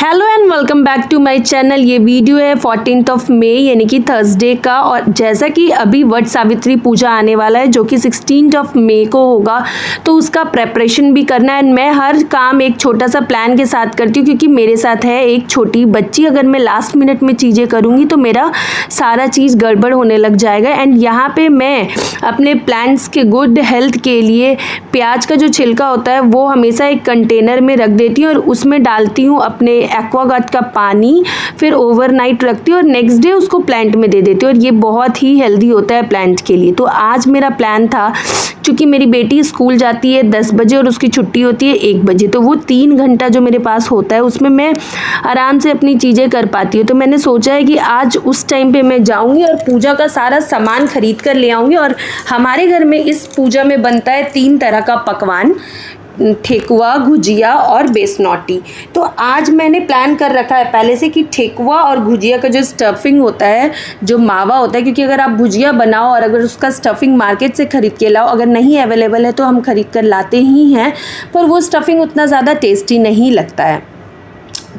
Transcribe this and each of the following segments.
Hello and welcome back to my channel. ये video है 14 मई यानी कि थर्सडे का। और जैसा कि अभी वट सावित्री पूजा आने वाला है जो कि 16 मई को होगा, तो उसका प्रेपरेशन भी करना है। मैं हर काम एक छोटा सा प्लान के साथ करती हूँ क्योंकि मेरे साथ है एक छोटी बच्ची। अगर मैं लास्ट मिनट में चीज़ें करूँगी तो मेरा सारा चीज़ गड़बड़ होने लग जाएगा। एंड यहाँ पे मैं अपने प्लांट्स के गुड हेल्थ के लिए प्याज का जो छिलका होता है वो हमेशा एक कंटेनर में रख देती हूँ और उसमें डालती हूँ अपने एक्वागार्ड का पानी, फिर ओवरनाइट रखती हूँ और नेक्स्ट डे उसको प्लांट में दे देती हूँ। और ये बहुत ही हेल्दी होता है प्लांट के लिए। तो आज मेरा प्लान था, क्योंकि मेरी बेटी स्कूल जाती है 10 बजे और उसकी छुट्टी होती है 1 बजे, तो वो 3 घंटा जो मेरे पास होता है उसमें मैं आराम से अपनी चीज़ें कर पाती हूँ। तो मैंने सोचा है कि आज उस टाइम पे मैं जाऊँगी और पूजा का सारा सामान खरीद कर ले आऊँगी। और हमारे घर में इस पूजा में बनता है 3 तरह का पकवान, ठेकुआ, गुजिया और बेसनौटी। तो आज मैंने प्लान कर रखा है पहले से कि ठेकुआ और गुजिया का जो स्टफिंग होता है, जो मावा होता है, क्योंकि अगर आप गुजिया बनाओ और अगर उसका स्टफिंग मार्केट से ख़रीद के लाओ, अगर नहीं अवेलेबल है तो हम ख़रीद कर लाते ही हैं, पर वो स्टफिंग उतना ज़्यादा टेस्टी नहीं लगता है।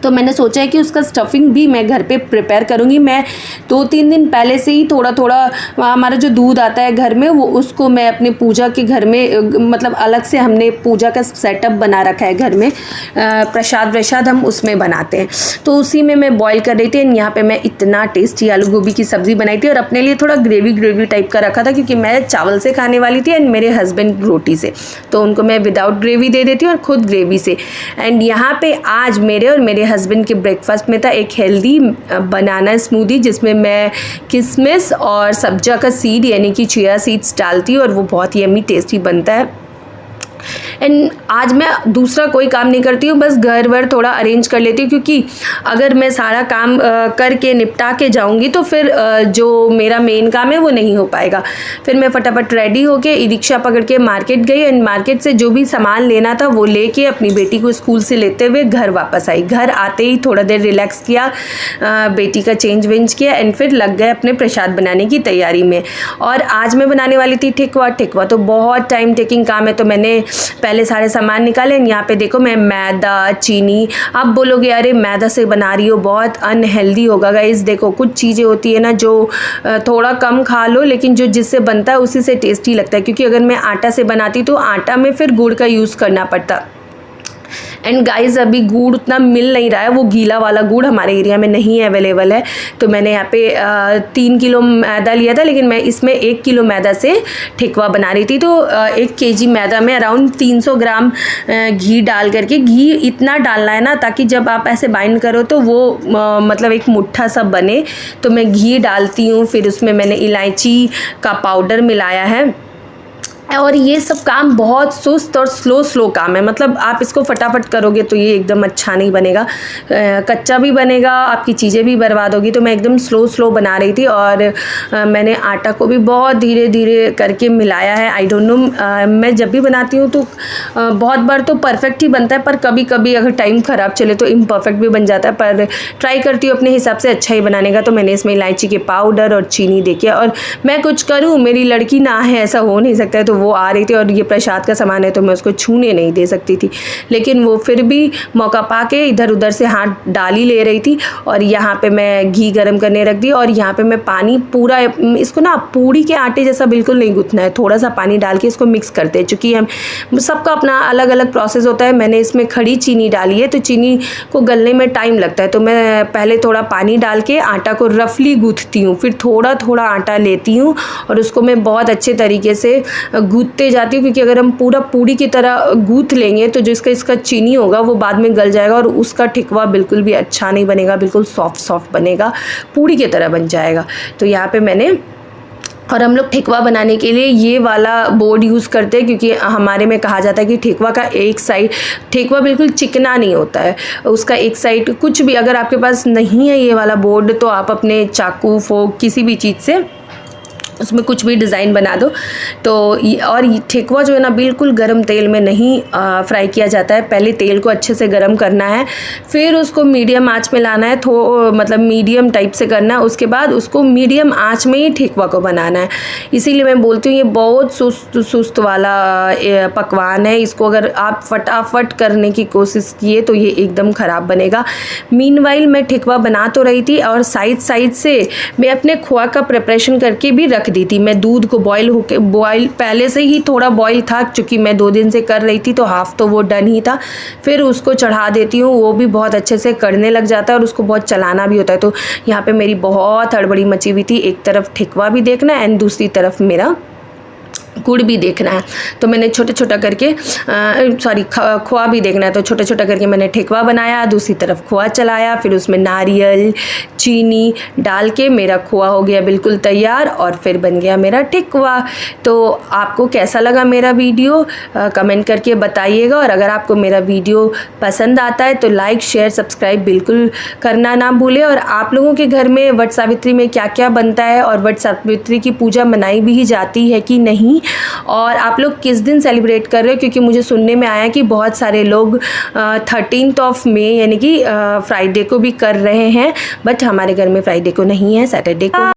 तो मैंने सोचा है कि उसका स्टफिंग भी मैं घर पे प्रिपेयर करूँगी। मैं 2-3 दिन पहले से ही थोड़ा थोड़ा हमारा जो दूध आता है घर में, वो उसको मैं अपने पूजा के घर में, मतलब अलग से हमने पूजा का सेटअप बना रखा है घर में। प्रसाद हम उसमें बनाते हैं, तो उसी में मैं बॉईल कर रही थी। एंड यहाँ पे मैं इतना टेस्टी आलू गोभी की सब्ज़ी बनाई थी और अपने लिए थोड़ा ग्रेवी टाइप का रखा था, क्योंकि मैं चावल से खाने वाली थी एंड मेरे हस्बैंड रोटी से, तो उनको मैं विदाउट ग्रेवी दे देती हूँ और खुद ग्रेवी से। एंड यहाँ पे आज मेरे और मेरे हस्बैंड के ब्रेकफास्ट में था एक हेल्दी बनाना स्मूदी, जिसमें मैं किशमिश और सब्जा का सीड यानी कि चिया सीड्स डालती हूँ और वो बहुत ही यम्मी टेस्टी बनता है। एंड आज मैं दूसरा कोई काम नहीं करती हूँ, बस घर वर थोड़ा अरेंज कर लेती हूँ, क्योंकि अगर मैं सारा काम करके निपटा के जाऊँगी तो फिर जो मेरा मेन काम है वो नहीं हो पाएगा। फिर मैं फटाफट रेडी होके ई रिक्शा पकड़ के मार्केट गई एंड मार्केट से जो भी सामान लेना था वो लेके अपनी बेटी को स्कूल से लेते हुए घर वापस आई। घर आते ही थोड़ा देर रिलैक्स किया, बेटी का चेंज वेंज किया एंड फिर लग गए अपने प्रसाद बनाने की तैयारी में। और आज मैं बनाने वाली थी ठेकुआ तो बहुत टाइम टेकिंग काम है, तो मैंने पहले सारे सामान निकाले। यहाँ पे देखो, मैं मैदा, चीनी, आप बोलोगे अरे मैदा से बना रही हो, बहुत अनहेल्दी होगा गाइस। देखो, कुछ चीज़ें होती है ना जो थोड़ा कम खा लो, लेकिन जो जिससे बनता है उसी से टेस्टी लगता है। क्योंकि अगर मैं आटा से बनाती तो आटा में फिर गुड़ का यूज़ करना पड़ता। एंड गाइस, अभी गुड़ उतना मिल नहीं रहा है, वो गीला वाला गुड़ हमारे एरिया में नहीं अवेलेबल है। तो मैंने यहाँ पे 3 किलो मैदा लिया था, लेकिन मैं इसमें 1 किलो मैदा से ठेकुआ बना रही थी। तो 1 केजी मैदा में अराउंड 300 ग्राम घी डाल करके, घी इतना डालना है ना ताकि जब आप ऐसे बाइंड करो तो वो मतलब एक मुट्ठा सा बने। तो मैं घी डालती हूँ, फिर उसमें मैंने इलायची का पाउडर मिलाया है। और ये सब काम बहुत सुस्त और स्लो काम है, मतलब आप इसको फटाफट करोगे तो ये एकदम अच्छा नहीं बनेगा, कच्चा भी बनेगा, आपकी चीज़ें भी बर्बाद होगी। तो मैं एकदम स्लो बना रही थी और मैंने आटा को भी बहुत धीरे धीरे करके मिलाया है। आई डोंट नो, मैं जब भी बनाती हूँ तो बहुत बार तो परफेक्ट ही बनता है, पर कभी कभी अगर टाइम ख़राब चले तो इम्परफेक्ट भी बन जाता है। पर ट्राई करती हूँ अपने हिसाब से अच्छा ही बनाने का। तो मैंने इसमें इलायची के पाउडर और चीनी देखी, और मैं कुछ करूँ, मेरी लड़की ना है ऐसा हो नहीं सकता है, तो वो आ रही थी और ये प्रसाद का सामान है तो मैं उसको छूने नहीं दे सकती थी, लेकिन वो फिर भी मौका पाके इधर उधर से हाथ डाल ही ले रही थी। और यहाँ पे मैं घी गरम करने रख दी और यहाँ पे मैं पानी पूरा, इसको ना पूड़ी के आटे जैसा बिल्कुल नहीं गूंथना है, थोड़ा सा पानी डाल के इसको मिक्स करते हैं। चूँकि हम सबका अपना अलग अलग प्रोसेस होता है। मैंने इसमें खड़ी चीनी डाली है तो चीनी को गलने में टाइम लगता है, तो मैं पहले थोड़ा पानी डाल के आटा को रफली गूँथती हूँ, फिर थोड़ा थोड़ा आटा लेती हूँ और उसको मैं बहुत अच्छे तरीके से गूँथते जाती हूँ। क्योंकि अगर हम पूरा पूड़ी की तरह गूँथ लेंगे तो जो इसका चीनी होगा वो बाद में गल जाएगा और उसका ठेकुआ बिल्कुल भी अच्छा नहीं बनेगा, बिल्कुल सॉफ्ट बनेगा, पूड़ी की तरह बन जाएगा। तो यहाँ पे मैंने, और हम लोग ठेकुआ बनाने के लिए ये वाला बोर्ड यूज़ करते हैं, क्योंकि हमारे में कहा जाता है कि ठेकुआ का एक साइड, ठेकुआ बिल्कुल चिकना नहीं होता है, उसका एक साइड कुछ भी, अगर आपके पास नहीं है ये वाला बोर्ड तो आप अपने चाकू, फोक, किसी भी चीज़ से उसमें कुछ भी डिज़ाइन बना दो। तो और ठेकुआ जो है ना बिल्कुल गरम तेल में नहीं फ्राई किया जाता है। पहले तेल को अच्छे से गरम करना है, फिर उसको मीडियम आंच में लाना है, मतलब मीडियम टाइप से करना है। उसके बाद उसको मीडियम आंच में ही ठेकुआ को बनाना है। इसीलिए मैं बोलती हूँ ये बहुत सुस्त वाला पकवान है। इसको अगर आप फटाफट करने की कोशिश किए तो ये एकदम ख़राब बनेगा। मीनवाइल मैं ठेकुआ बना तो रही थी और साइड से मैं अपने खोआ का प्रिपरेशन करके भी रख दी थी। मैं दूध को बॉयल पहले से ही थोड़ा बॉयल था, क्योंकि मैं 2 दिन से कर रही थी तो हाफ तो वो डन ही था। फिर उसको चढ़ा देती हूँ, वो भी बहुत अच्छे से कड़ने लग जाता है और उसको बहुत चलाना भी होता है। तो यहाँ पे मेरी बहुत हड़बड़ी मची हुई थी। एक तरफ ठेकुआ भी देखना है एंड दूसरी तरफ मेरा गुड़ भी देखना है। तो मैंने छोटा करके खोआ भी देखना है, तो छोटा करके मैंने ठेकुआ बनाया, दूसरी तरफ खोआ चलाया, फिर उसमें नारियल चीनी डाल के मेरा खोआ हो गया बिल्कुल तैयार और फिर बन गया मेरा ठेकुआ। तो आपको कैसा लगा मेरा वीडियो कमेंट करके बताइएगा, और अगर आपको मेरा वीडियो पसंद आता है तो लाइक शेयर सब्सक्राइब बिल्कुल करना ना भूलें। और आप लोगों के घर में वट सावित्री में क्या क्या बनता है और वट सावित्री की पूजा मनाई भी जाती है कि नहीं, और आप लोग किस दिन सेलिब्रेट कर रहे हो, क्योंकि मुझे सुनने में आया कि बहुत सारे लोग 13 मई यानी कि फ्राइडे को भी कर रहे हैं, बट हमारे घर में फ्राइडे को नहीं है, सैटरडे को।